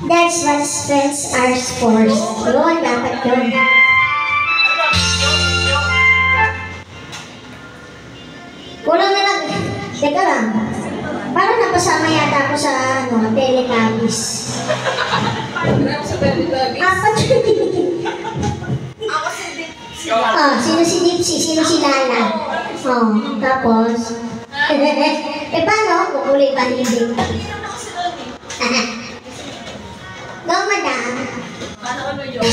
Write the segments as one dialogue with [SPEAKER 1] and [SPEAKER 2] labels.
[SPEAKER 1] That's what friends are for. Yun, dapat yun. Kulang na lang. Teka lang. Parang napasama yata ako sa Teletubbies.
[SPEAKER 2] Parang sa Teletubbies?
[SPEAKER 1] Apat yun.
[SPEAKER 2] Ako si Dipsy.
[SPEAKER 1] Sino si Dipsy? Sino si Lala? Tapos? Paano? Kukulay ba hindi? No, madam.
[SPEAKER 2] Paano ano yun?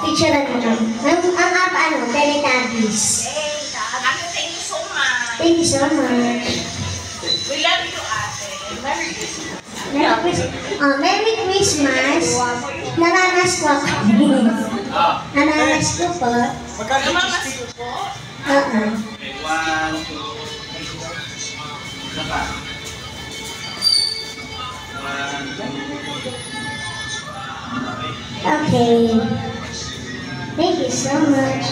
[SPEAKER 1] Picturean mo lang. Ang app, Teletubbies.
[SPEAKER 2] Thank you so much.
[SPEAKER 1] Thank you so much.
[SPEAKER 2] We love you, ate. Merry Christmas.
[SPEAKER 1] Merry Christmas. Nananas ko ako. Nananas ko po.
[SPEAKER 3] Magkano yung cheese stick?
[SPEAKER 1] Oo.
[SPEAKER 3] Okay, 1, 2, 3. Isa pa. 1, 2.
[SPEAKER 1] Okay. Thank you so much.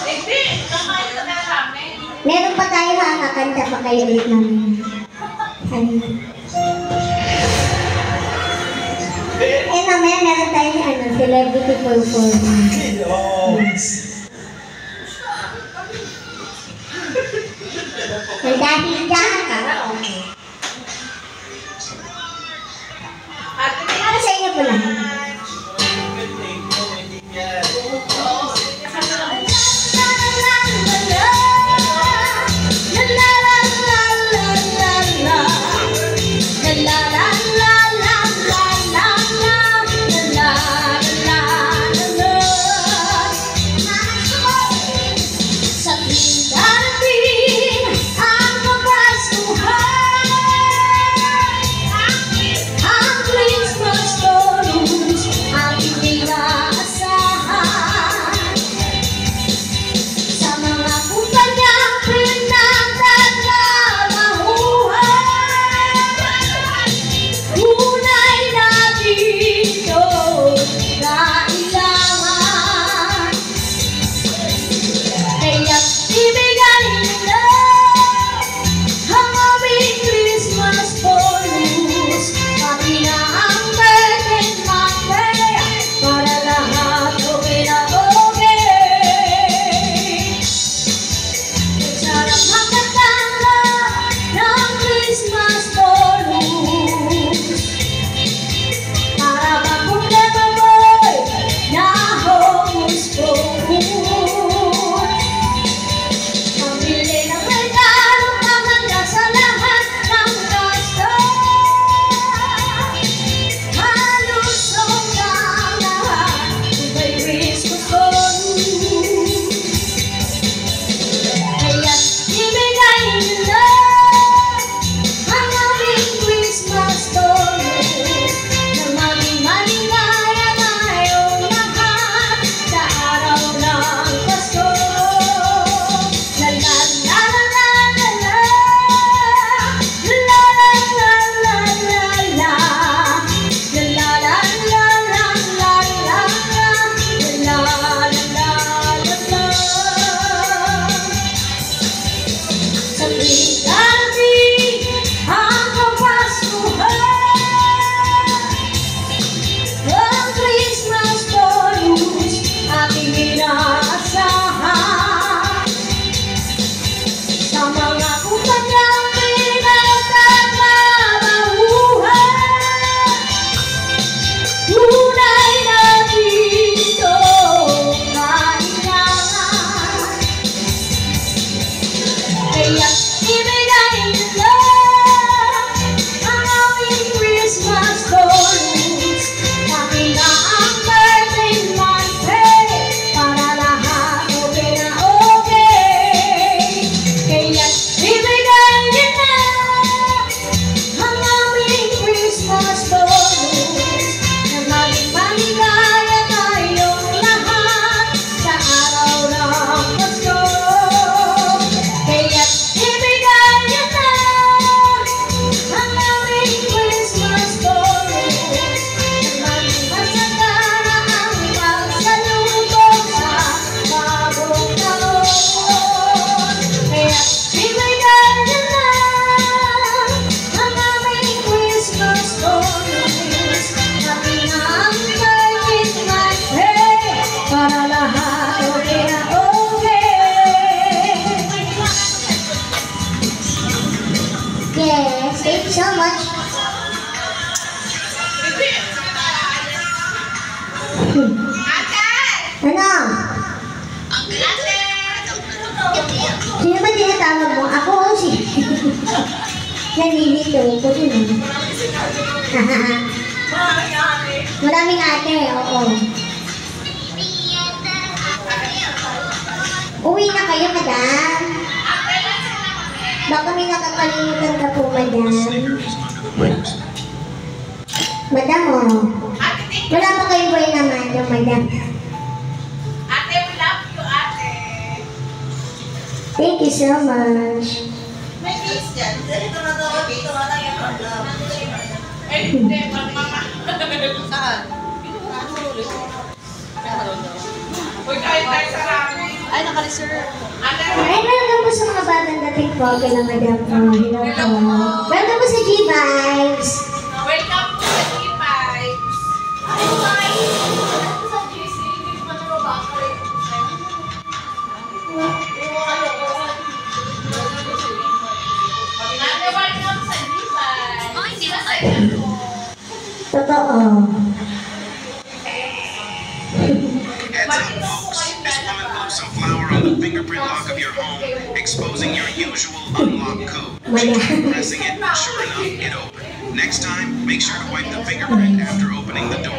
[SPEAKER 2] Hindi, kamain ka na namin.
[SPEAKER 1] Meron pa tayo, kakanta pa kayo ulit namin. Mamaya meron tayo celebrity performance. Nagdahigahan ka, okay. Ano sa inyo po lahat? Yes, thank you so much. Ano? Sino ba tinatawag mo? Ako o si... Nalilito ko din. kaming ate, oo. Uwi na kayo, madam. Baka may nakakalimutan ka po, madam. Madam, oh. Wala pa kayong buhay naman, yung madam.
[SPEAKER 2] Ate, we love you, ate.
[SPEAKER 1] Thank you so much.
[SPEAKER 2] May kiss dyan. Dito na daw. Dito na lang yung madam. Eh, hindi. Mama. Saan? Uy, kahit tayo sa ramen. Ay, naka-reserve.
[SPEAKER 1] Ay, welcome po sa mga batang dating po. Kaya madam po. Hello po. Welcome po sa G-Vibes.
[SPEAKER 2] Welcome po sa G-Vibes. Ay, welcome sa GC. Hindi ko pa nababaka rin. Ate, welcome sa G-Vibes. Oh, hindi na sa'yo po.
[SPEAKER 1] Totoo.
[SPEAKER 4] This woman blows some flour on the fingerprint lock of your home, exposing your usual unlock code. Pressing it, sure enough, it opened. Next time, make sure to wipe the fingerprint after opening the door.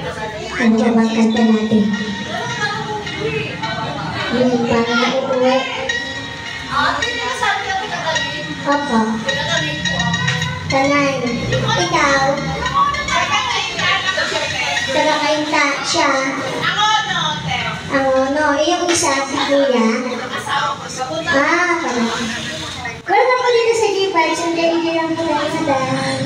[SPEAKER 1] Ano ba bang kanta natin? Yung parang nauuwi.
[SPEAKER 2] Ate, hindi na sabi ako nagaling.
[SPEAKER 1] Opo.
[SPEAKER 2] Nagaling po ako.
[SPEAKER 1] Tanay. Ikaw. Taga-kainta siya.
[SPEAKER 2] Ako, no, te.
[SPEAKER 1] No, yung isa, si Kuya.
[SPEAKER 2] Asawa ko sa puta.
[SPEAKER 1] Pala. Welcome po dito sa G-Vibes. Enjoy lang po tayo, madam.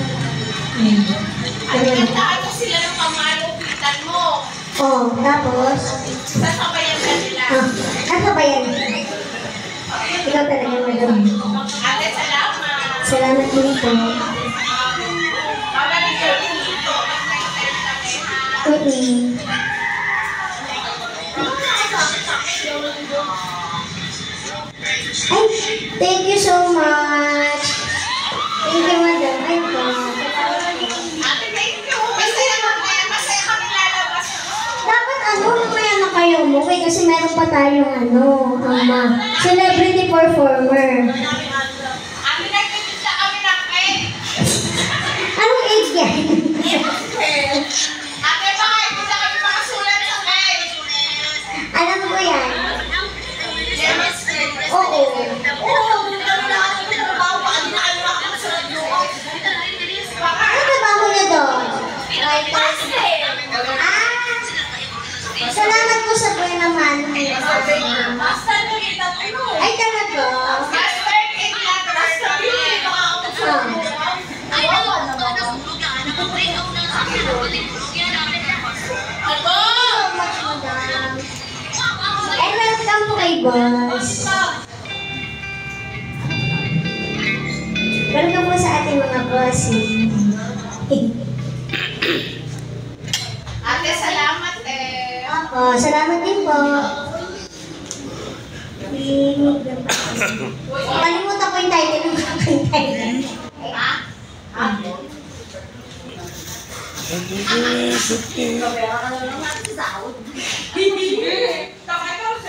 [SPEAKER 2] At nagtaan mo sila ng pamalupitan mo.
[SPEAKER 1] Oh, tapos?
[SPEAKER 2] Sasabayan ka nila.
[SPEAKER 1] Ano ba yan? Ikaw talaga, madam.
[SPEAKER 2] Ate, salamat.
[SPEAKER 1] Salamat din po.
[SPEAKER 2] Magaling ka dito.
[SPEAKER 1] Ay, thank you so much. Thank you, madam. Ay, po.
[SPEAKER 2] Ate, thank you. Masaya kami lalabas.
[SPEAKER 1] Dapat mamaya na kayo umuwi kasi meron pa tayong celebrity performer.
[SPEAKER 2] Ate, nagtitinda kami ng cake.
[SPEAKER 1] Anong age yan?
[SPEAKER 2] Ate, baka hindi na kami makasulat sa cake.
[SPEAKER 1] Alam ko yan.
[SPEAKER 2] Yes,
[SPEAKER 1] Oo. Ano trabaho niya doon? Salamat po sa buhay naman. Ay, talaga? So much, madam. And welcome po kay boss. Welcome po sa ating mga bossing.
[SPEAKER 2] Ate, salamat eh.
[SPEAKER 1] Opo, salamat din po. Kalimutan ko yung title ng aking title.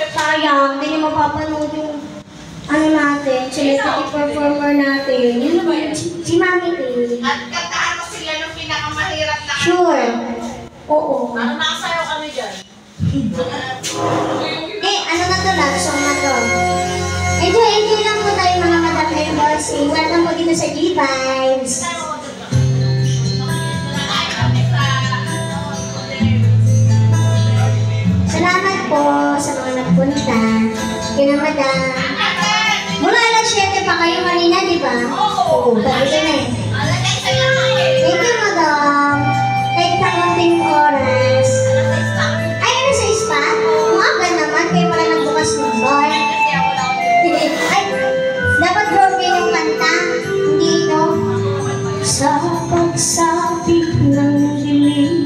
[SPEAKER 1] Sayang, hindi niyo mapapanood yung natin, celebrity performer natin. Yun naman, si Mami T.
[SPEAKER 2] At kantahan mo sila ng pinakamahirap na
[SPEAKER 1] Sure. Oo.
[SPEAKER 2] nakasayaw kami dyan.
[SPEAKER 1] Ano na to, love song na to. Enjoy lang po tayo mga madam and bossing. Welcome po dito sa G-Vibes. Salamat po sa mga nagpunta. Kina madam. Mula alas 7 pa kayo kanina, di ba? Oo. Bakit na eh. Thank you, madam. Kahit sa konting oras. Ay, ano sa spa? Umaga naman, kayo pala nagbukas ng bar. Ay, dapat broken yung kanta. Hindi ito. Sa pagsapit ng dilim,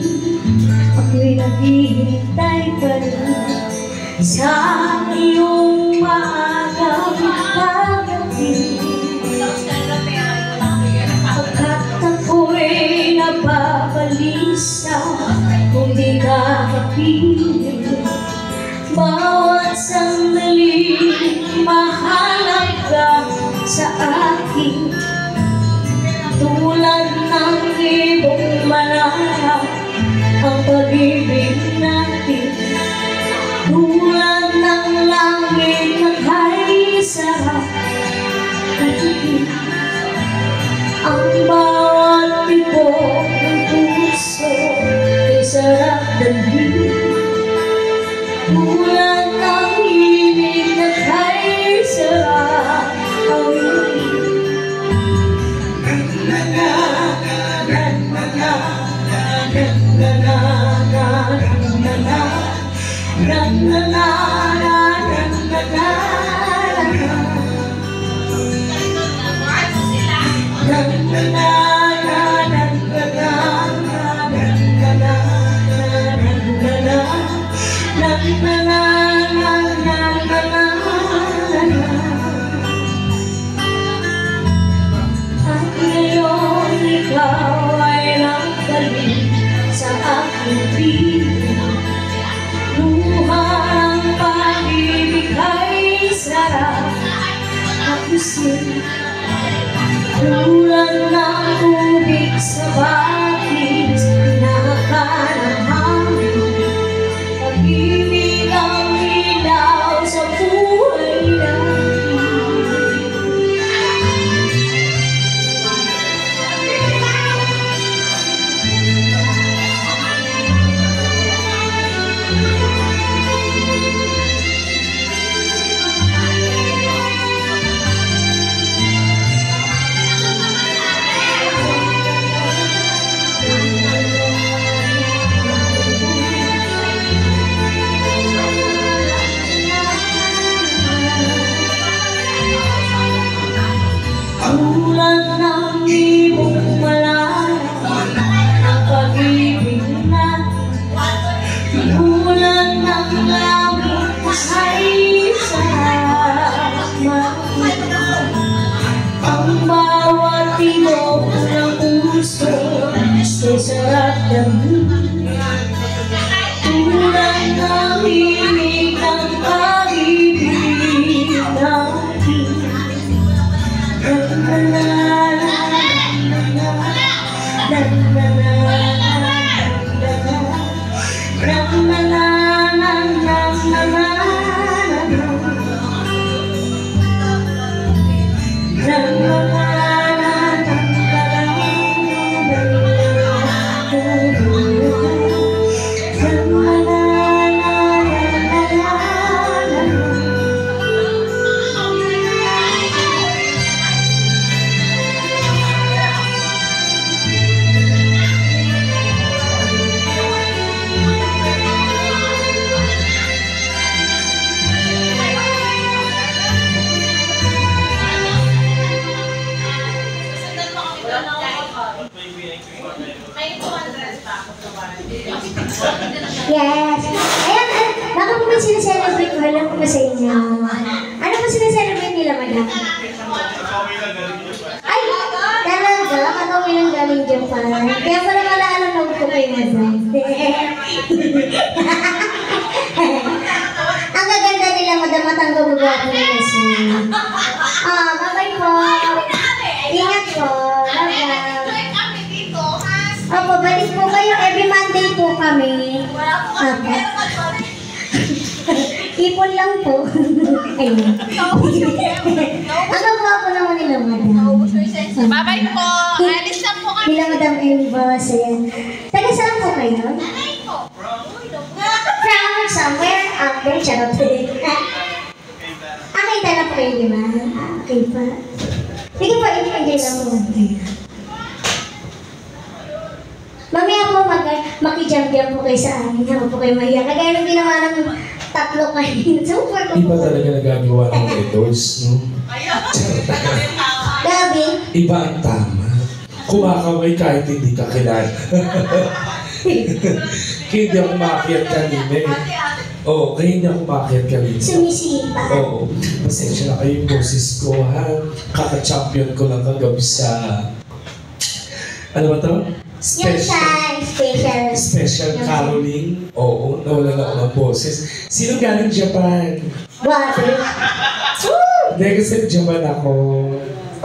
[SPEAKER 1] ako'y naghihintay pa rin sa iyong maagang pagdating. Pagkat ako'y nababalisa kung di ka kapiling. Bawat sandali mahanap ka sa akin. Tulad ng ibong manarap ang pag-ibig
[SPEAKER 5] Ang bawat tibok ng puso ay sarap dalhin. Tulad ng ibig na kay sarap awin. At ngayon ikaw ay nagdalhin sa aking piling. Luha ng pag-ibig ay sarap hapusin. Tulad ng tubig sa batis na karamangin. Pag-ibig ang ilaw sa buhay natin. Tulad ng ibong malalim ang pag-ibig natin. Tulad ng langit ay sarap makinig. Ang bawat tibok ng puso ay sarap damhin. Tulad ng ibig ng pag-ibig natin.
[SPEAKER 1] Yes. Ayan, baka po may sinaselebrate ko. Alam ko ba sa inyo? Ano po sinaselebrate nila, madam? Ay, talaga? Kagawi lang galing Japan. Kaya pala malalanog ko kayo, madam. Ang gaganda nila, madam, at ang gagagawa nila siya. Bye-bye po. Ingat po. Bye-bye. Opo, balik po kayo. Every Monday po kami. Okay. Ipon lang po. Ayun. Ano po ako naman nila, madam?
[SPEAKER 2] Bye-bye po. Alis na po kami.
[SPEAKER 1] Nila, madam Elvas. Ayan. Taga saan po kayo? From somewhere out there. Charot. Okay, tala po kayo, di ba? Okay pa. Sige po, enjoy lang po. Mamaya po makijump-jump po kayo sa amin. Hindi po kayo mahiya. Kagaya nung ginawa ng tatlo kayo. Super
[SPEAKER 6] Iba talaga nagagawa ng idols, no?
[SPEAKER 1] Gabi.
[SPEAKER 6] Iba ang tama. Kumakaway kahit hindi ka kilala. Kaya hindi ako maakyat kanina eh. Oo, kaya hindi ako maakyat kanina.
[SPEAKER 1] Sumisipa.
[SPEAKER 6] Oo. Pasensya na kayo yung boses ko, ha? Kaka-champion ko lang kagabi sa... Ano ba ito? Special caroling. Oo, nawalan ako ng boses. Sino galing Japan?
[SPEAKER 1] Water.
[SPEAKER 6] Hindi, kasi Japan ako.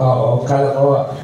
[SPEAKER 6] Oo, kala ko.